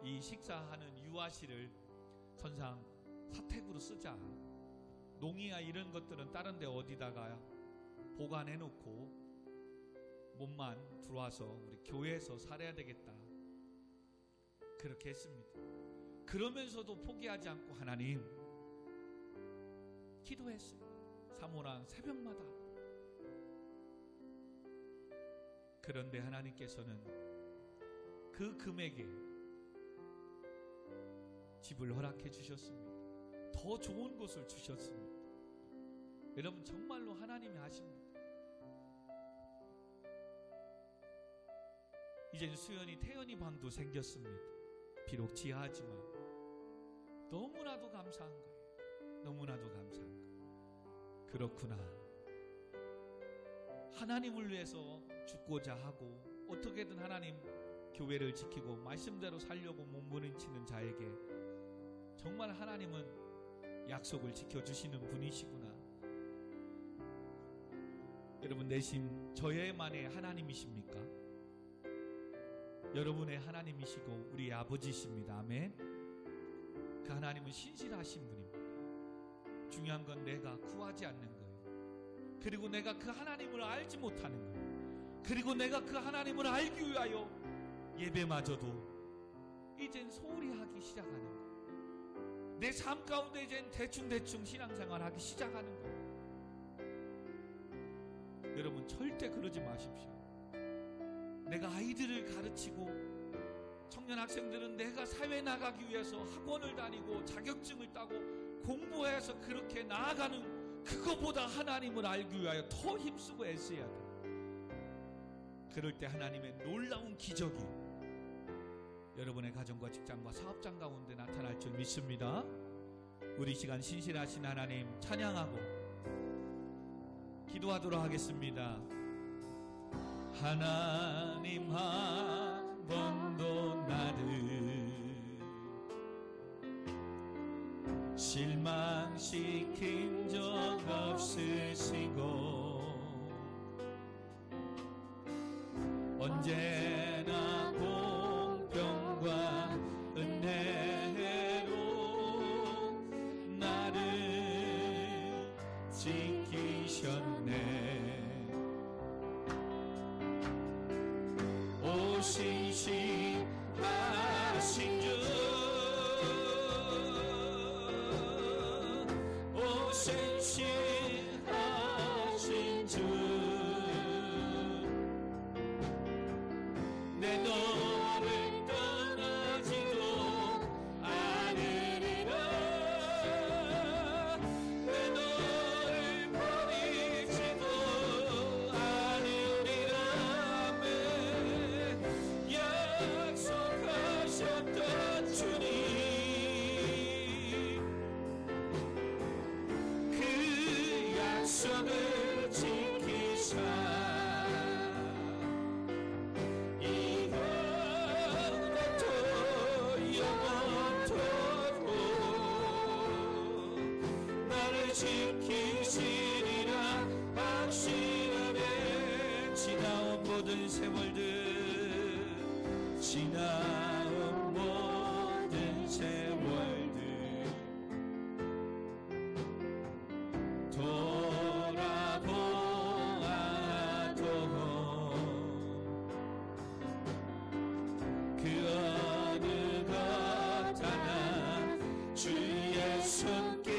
이 식사하는 유아실을 선상 사택으로 쓰자. 농이야 이런 것들은 다른 데 어디다가 보관해 놓고 몸만 들어와서 우리 교회에서 살아야 되겠다. 그렇게 했습니다. 그러면서도 포기하지 않고 하나님 기도했어요. 사모랑 새벽마다. 그런데 하나님께서는 그 금액에 집을 허락해 주셨습니다. 더 좋은 곳을 주셨습니다. 여러분 정말로 하나님이 하십니다. 이젠 수연이 태연이 방도 생겼습니다. 비록 지하지만 너무나도 감사한 거예요. 너무나도 감사한 거예요. 그렇구나. 하나님을 위해서 죽고자 하고 어떻게든 하나님 교회를 지키고 말씀대로 살려고 몸부림치는 자에게 정말 하나님은 약속을 지켜주시는 분이시구나. 여러분 내심 저희만의 하나님이십니까? 여러분의 하나님이시고 우리의 아버지십니다. 아멘. 그 하나님은 신실하신 분입니다. 중요한 건 내가 구하지 않는 거예요. 그리고 내가 그 하나님을 알지 못하는 거예요. 그리고 내가 그 하나님을 알기 위하여 예배마저도 이젠 소홀히 하기 시작하는 거예요. 내 삶 가운데 이젠 대충 신앙생활 하기 시작하는 거예요. 여러분 절대 그러지 마십시오. 내가 아이들을 가르치고 청년 학생들은 내가 사회 나가기 위해서 학원을 다니고 자격증을 따고 공부해서 그렇게 나아가는 그거보다 하나님을 알기 위하여 더 힘쓰고 애써야 돼. 그럴 때 하나님의 놀라운 기적이 여러분의 가정과 직장과 사업장 가운데 나타날 줄 믿습니다. 우리 시간 신실하신 하나님 찬양하고 기도하도록 하겠습니다. 하나님 한 번도 나를 실망시킨 적 없으시고 언제나 공평과 은혜로 나를 지키셨네. 신실하신 주 신실하신 주 내 너를 떠나지도 않으리라 내 너를 버리지도 않으리라 약속하셨던 주님 그 약속을 지키사 지키시리라 확신하네. 지나온 모든 세월들 지나온 모든 세월들 돌아보아도 그 어느 것 하나 주의 손길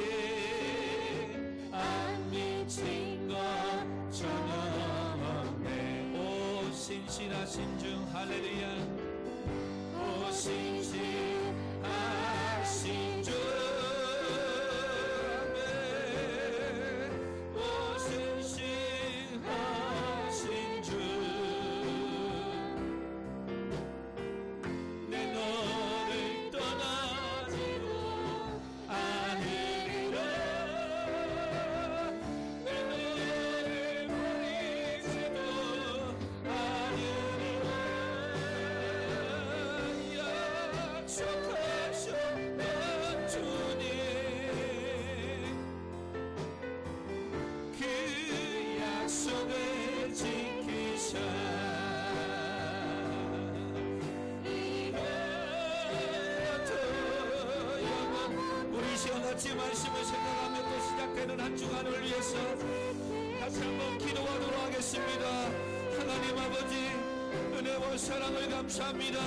신실하신 주 할렐루야 오 신실하신 주 오 신실하신 주 내 너를 떠나지도 않으리라 내 너를 버리지도 약속하셨던 주님 그 약속을 지키셔 우리 시간 같이 말씀을 생각하며 또 시작되는 한 주간을 위해서 다시 한번 기도하도록 하겠습니다. 하나님 아버지 은혜와 사랑을 감사합니다.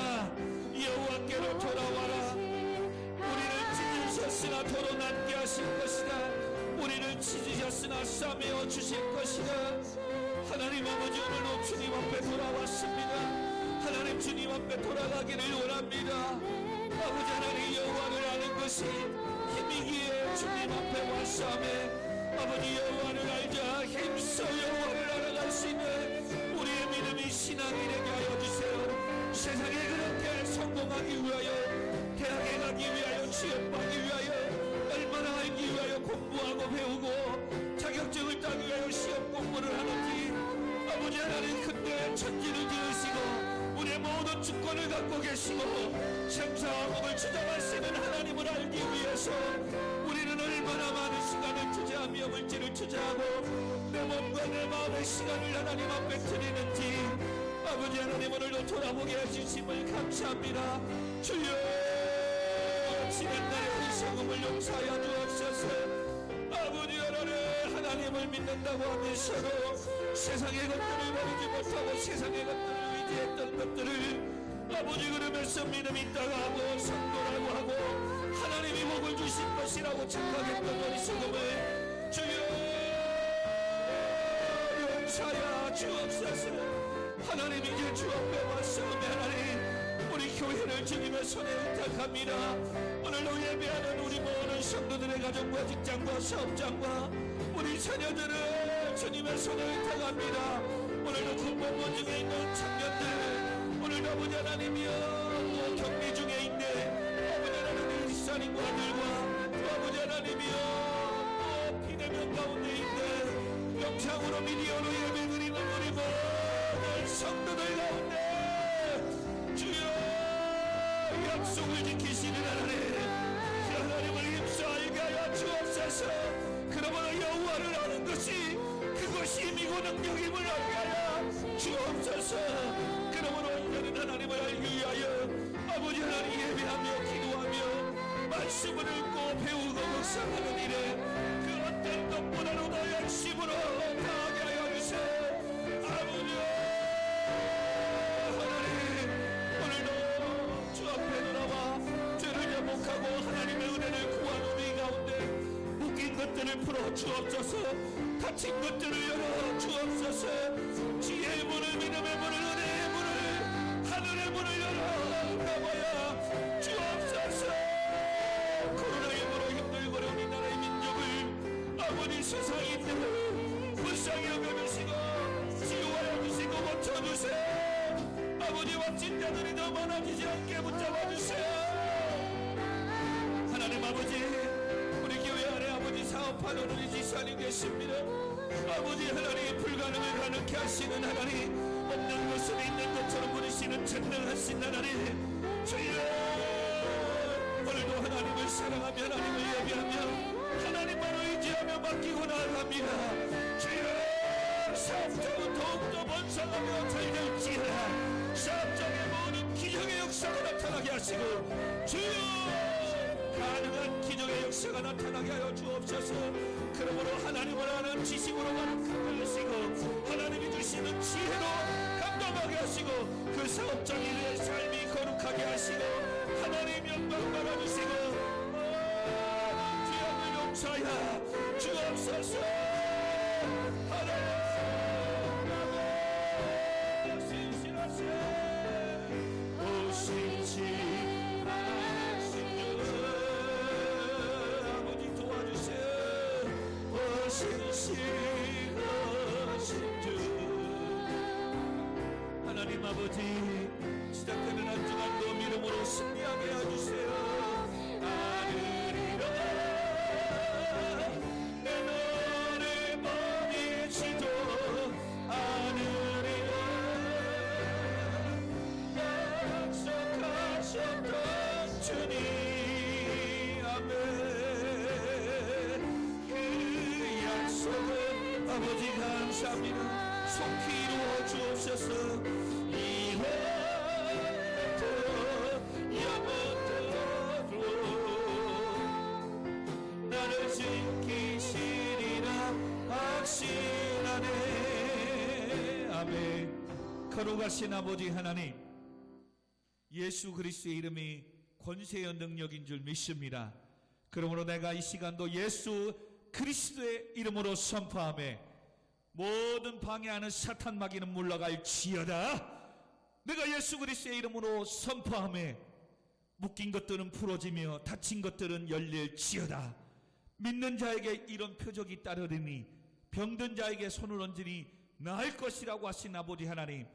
여호와께로 돌아와라. 우리를 찢으셨으나 도로 낫게 하실 것이다. 우리를 찢으셨으나 싸매어 주실 것이다. 하나님 아버지 오늘도 주님 앞에 돌아왔습니다. 하나님 주님 앞에 돌아가기를 원합니다. 아버지 하나님 여호와를 아는 것이 힘이기에 주님 앞에 왔사오매 아버지 여호와를 알자 힘써 여호와를 알아갈 수 있는 우리의 믿음이 신앙이 되게 하여 주세요. 세상에 그렇게 성공하기 위하여, 대학에 가기 위하여, 취업하기 위하여, 얼마나 알기 위하여 공부하고 배우고 자격증을 따기 위하여 시험 공부를 하는지, 아버지 하나님 근데 천지를 지으시고 우리의 모든 주권을 갖고 계시고 생사와 복을 주장하시는 하나님을 알기 위해서 우리는 얼마나 많은 시간을 투자하며 물질을 투자하고 내 몸과 내 마음의 시간을 하나님 앞에 드리는지, 아버지 하나님 오늘도 돌아보게 해주심을 감사합니다. 주여, 지난날의 희생음을 용서하여 주옵소서. 아버지 하나님을 믿는다고 하면서도 세상의 것들을 버리지 못하고 세상의 것들을 의지했던 것들을 아버지 그러면서 믿음 있다고 하고 성도라고 하고 하나님이 복을 주신 것이라고 착각했던 어리석음을 주여 용서하여 주옵소서. 하나님 이제 주 앞에 왔사오매 하나님 우리 교회를 주님의 손에 의탁합니다. 오늘도 예배하는 우리 모든 성도들의 가정과 직장과 사업장과 우리 자녀들을 주님의 손에 의탁합니다. 오늘도 군복무 중에 있는 청년들, 오늘도 아버지 하나님이여 격리 중에 있네 아버지 하나님 일산인과들과 아버지 하나님이여 비대면 가운데 있네 영상으로 미디어로 예배 드리는 우리 모든 성도들 가운데 주여 약속을 지키시는 하나님을 힘써 알게 하여 주옵소서. 그러므로 여호와를 아는 것이 그것이 힘이고 능력임을 알게 하여 주옵소서. 그러므로 이제는 하나님을 알기 위하여 아버지 하나님 예배하며 기도하며 말씀을 읽고 배우고 묵상하는 일에 그 어떤 것보다도 더 열심으로 다하게 하여 주세요. 아버지 하나님 오늘도 주 앞에 돌아와 죄를 회복하고 하나님의 은혜를 구하는 우리 가운데 묶인 것들을 풀어 주옵소서. 닫힌 것들을 열어 주옵소서. 지혜의 문을, 믿음의 문을, 은혜의 문을, 하늘의 문을 열어 나와야 주옵소서. 코로나의 문으로 힘들고 어려운 이 나라의 민족을 아버지 세상인들을 불쌍히 여겨주시고 치유하여 주시고 고쳐주세요. 아버지와 친자들이 더 많아지지 않게 붙잡아주세요. 하나님 아버지 우리 교회 안에 아버지 사업하는 우리 지사님 계십니다. 아버지 하나님 불가능을 가능케 하시는 하나님, 없는 것을 있는 것처럼 부르시는 전능하신 하나님, 주여 오늘도 하나님을 사랑하며 하나님을 예배하며 하나님만 의지하며 맡기고 나아갑니다. 주여 사업장은 더욱더 번성하며 잘 될지어다. 사업장의 모든 기적의 역사가 나타나게 하시고 주여 가능한 기적의 역사가 나타나게 하여 주옵소서. 그러므로 하나님을 아는 지식으로 가득하게 하시고 하나님이 주시는 지혜로 감동하게 하시고 그 사업장 일의 삶이 거룩하게 하시고 하나님 영광 받아주시고 죄악을 용서하여 주옵소서. 하나님 하나님 아버지 시작되는 한 주간도 믿음으로 승리하게 해주세요. 아들이라 내 너를 버리지도 않으리라 약속하셨던 주님 아멘. 그 약속은 아버지 감사합니다. 속히 이루어 주옵소서. 나를 지키시리라 확신하네. 아멘. 거룩하신 아버지 하나님, 예수 그리스도의 이름이 권세의 능력인 줄 믿습니다. 그러므로 내가 이 시간도 예수 그리스도의 이름으로 선포하며 모든 방해하는 사탄 마귀는 물러갈 지어다. 내가 예수 그리스도의 이름으로 선포하며 묶인 것들은 풀어지며 닫힌 것들은 열릴 지어다. 믿는 자에게 이런 표적이 따르리니 병든 자에게 손을 얹으니 나을 것이라고 하신 아버지 하나님,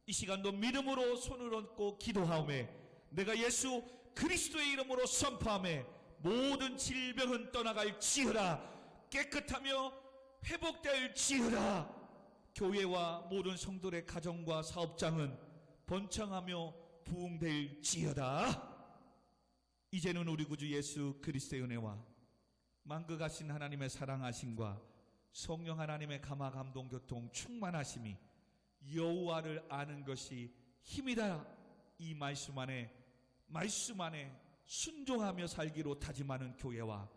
이 시간도 믿음으로 손을 얹고 기도하오매 내가 예수 그리스도의 이름으로 선포하매 모든 질병은 떠나갈지어다. 깨끗하며 회복될지어다. 교회와 모든 성도의 가정과 사업장은 번창하며 부흥될지어다. 이제는 우리 구주 예수 그리스도의 은혜와 만극하신 하나님의 사랑하심과 성령 하나님의 감화 감동 교통 충만하심이 여호와를 아는 것이 힘이다. 이 말씀 안에 순종하며 살기로 다짐하는 교회와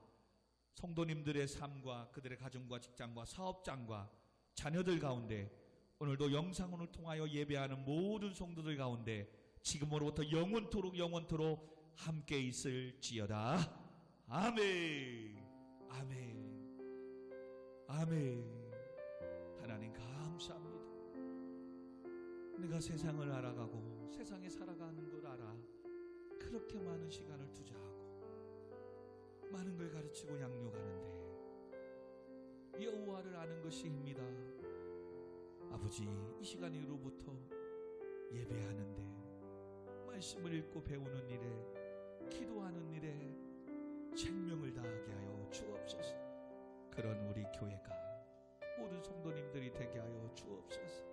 성도님들의 삶과 그들의 가정과 직장과 사업장과 자녀들 가운데, 오늘도 영상을 통하여 예배하는 모든 성도들 가운데 지금으로부터 영원토록 함께 있을지어다. 아멘. 아멘. 아멘. 하나님 감사합니다. 내가 세상을 알아가고 세상에 살아가는 걸 알아 그렇게 많은 시간을 투자하고 많은 걸 가르치고 양육하는데 여호와를 아는 것이 힘이다. 아버지, 이 시간 이후로부터 예배하는데, 말씀을 읽고 배우는 일에, 기도하는 일에 생명을 다하게 하여 주옵소서. 그런 우리 교회가 모든 성도님들이 되게 하여 주옵소서.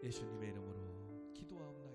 예수님의 이름으로 기도하옵나이다.